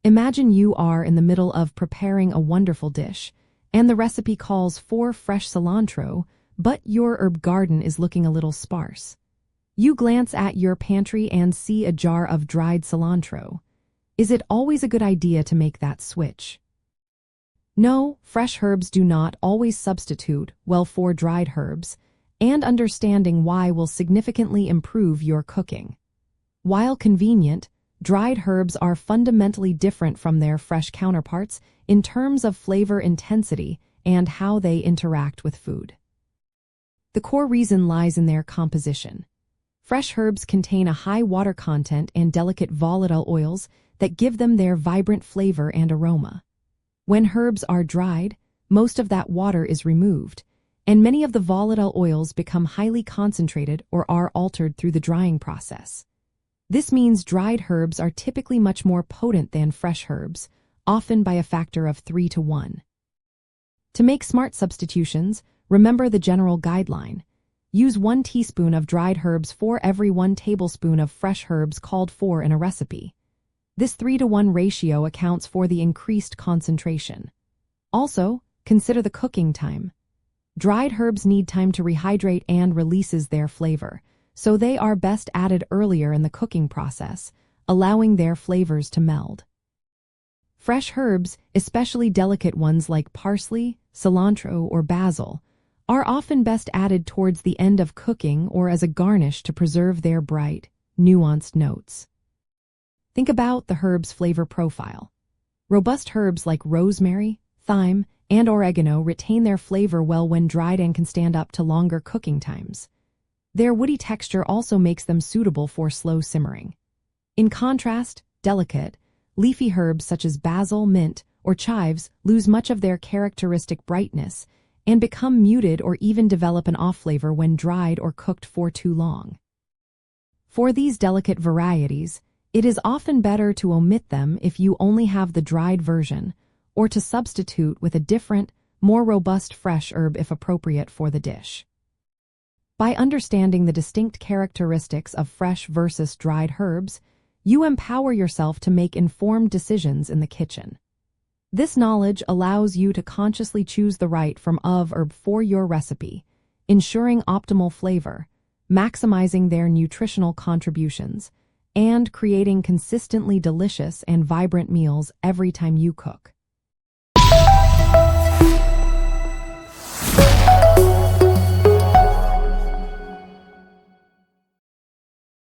Imagine you are in the middle of preparing a wonderful dish, and the recipe calls for fresh cilantro, but your herb garden is looking a little sparse. You glance at your pantry and see a jar of dried cilantro. Is it always a good idea to make that switch? No, fresh herbs do not always substitute well for dried herbs, and understanding why will significantly improve your cooking. While convenient, dried herbs are fundamentally different from their fresh counterparts in terms of flavor intensity and how they interact with food. The core reason lies in their composition. Fresh herbs contain a high water content and delicate volatile oils that give them their vibrant flavor and aroma. When herbs are dried, most of that water is removed, and many of the volatile oils become highly concentrated or are altered through the drying process. This means dried herbs are typically much more potent than fresh herbs, often by a factor of 3 to 1. To make smart substitutions, remember the general guideline. Use 1 teaspoon of dried herbs for every 1 tablespoon of fresh herbs called for in a recipe. This 3 to 1 ratio accounts for the increased concentration. Also, consider the cooking time. Dried herbs need time to rehydrate and releases their flavor, so they are best added earlier in the cooking process, allowing their flavors to meld. Fresh herbs, especially delicate ones like parsley, cilantro, or basil, are often best added towards the end of cooking or as a garnish to preserve their bright, nuanced notes. Think about the herb's flavor profile. Robust herbs like rosemary, thyme, and oregano retain their flavor well when dried and can stand up to longer cooking times. Their woody texture also makes them suitable for slow simmering. In contrast, delicate, leafy herbs such as basil, mint, or chives lose much of their characteristic brightness and become muted or even develop an off-flavor when dried or cooked for too long. For these delicate varieties, it is often better to omit them if you only have the dried version, or to substitute with a different, more robust fresh herb if appropriate for the dish. By understanding the distinct characteristics of fresh versus dried herbs, you empower yourself to make informed decisions in the kitchen. This knowledge allows you to consciously choose the right from of herb for your recipe, ensuring optimal flavor, maximizing their nutritional contributions, and creating consistently delicious and vibrant meals every time you cook.